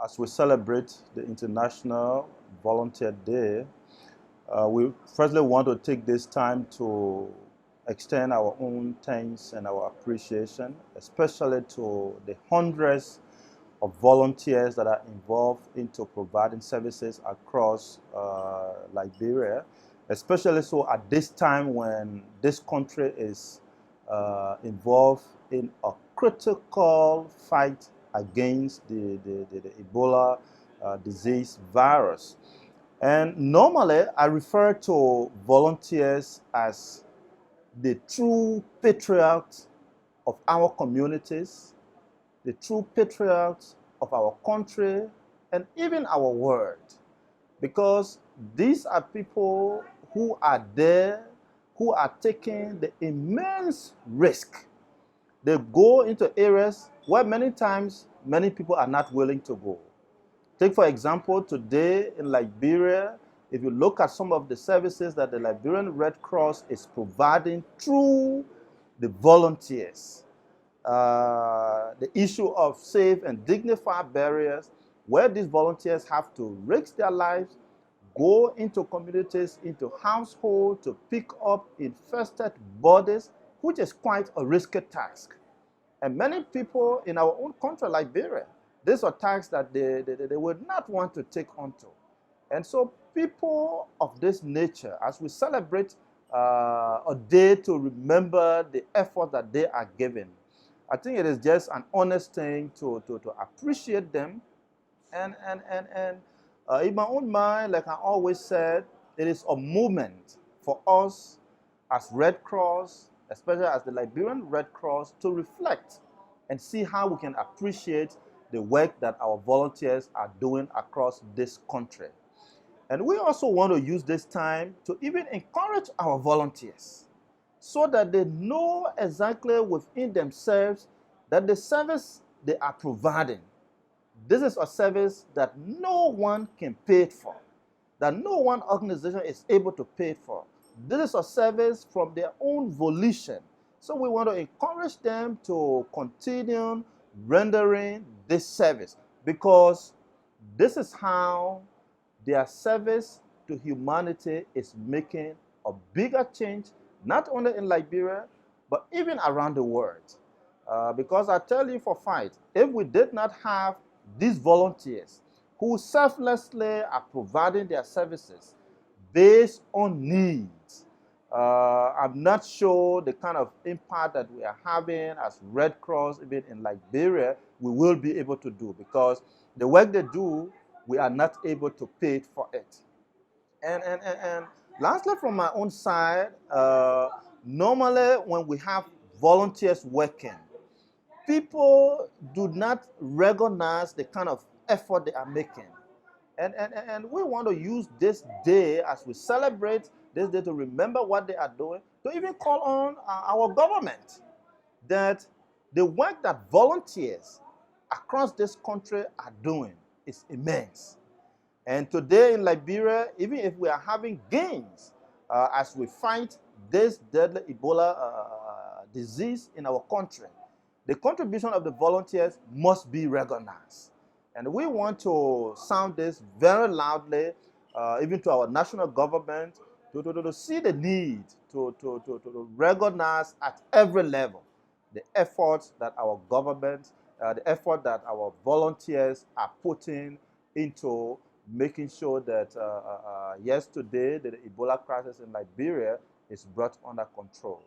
As we celebrate the International Volunteer Day, we firstly want to take this time to extend our own thanks and our appreciation, especially to the hundreds of volunteers that are involved into providing services across Liberia, especially so at this time when this country is involved in a critical fight against the Ebola disease virus. And normally, I refer to volunteers as the true patriots of our communities, the true patriots of our country, and even our world. Because these are people who are there, who are taking the immense risk. They go into areas where many times many people are not willing to go. Take, for example, today in Liberia, if you look at some of the services that the Liberian Red Cross is providing through the volunteers, the issue of safe and dignified barriers, where these volunteers have to risk their lives, go into communities, into households to pick up infested bodies, which is quite a risky task. And many people in our own country, Liberia, these are tasks that they would not want to take onto. And so people of this nature, as we celebrate a day to remember the effort that they are giving, I think it is just an honest thing to appreciate them. And in my own mind, like I always said, it is a moment for us as Red Cross, especially as the Liberian Red Cross, to reflect and see how we can appreciate the work that our volunteers are doing across this country. And we also want to use this time to even encourage our volunteers so that they know exactly within themselves that the service they are providing, this is a service that no one can pay for, that no one organization is able to pay for. This is a service from their own volition. So we want to encourage them to continue rendering this service because this is how their service to humanity is making a bigger change, not only in Liberia, but even around the world. Because I tell you for a fact, if we did not have these volunteers who selflessly are providing their services based on needs, I'm not sure the kind of impact that we are having as Red Cross, even in Liberia, we will be able to do because the work they do, we are not able to pay for it. And lastly, from my own side, normally when we have volunteers working, people do not recognize the kind of effort they are making. And we want to use this day as we celebrate this day to remember what they are doing, to even call on our government that the work that volunteers across this country are doing is immense. And today in Liberia, even if we are having gains as we fight this deadly Ebola disease in our country, the contribution of the volunteers must be recognized. And we want to sound this very loudly, even to our national government, to see the need to recognize at every level the efforts that our government, the effort that our volunteers are putting into making sure that, yes, today the Ebola crisis in Liberia is brought under control.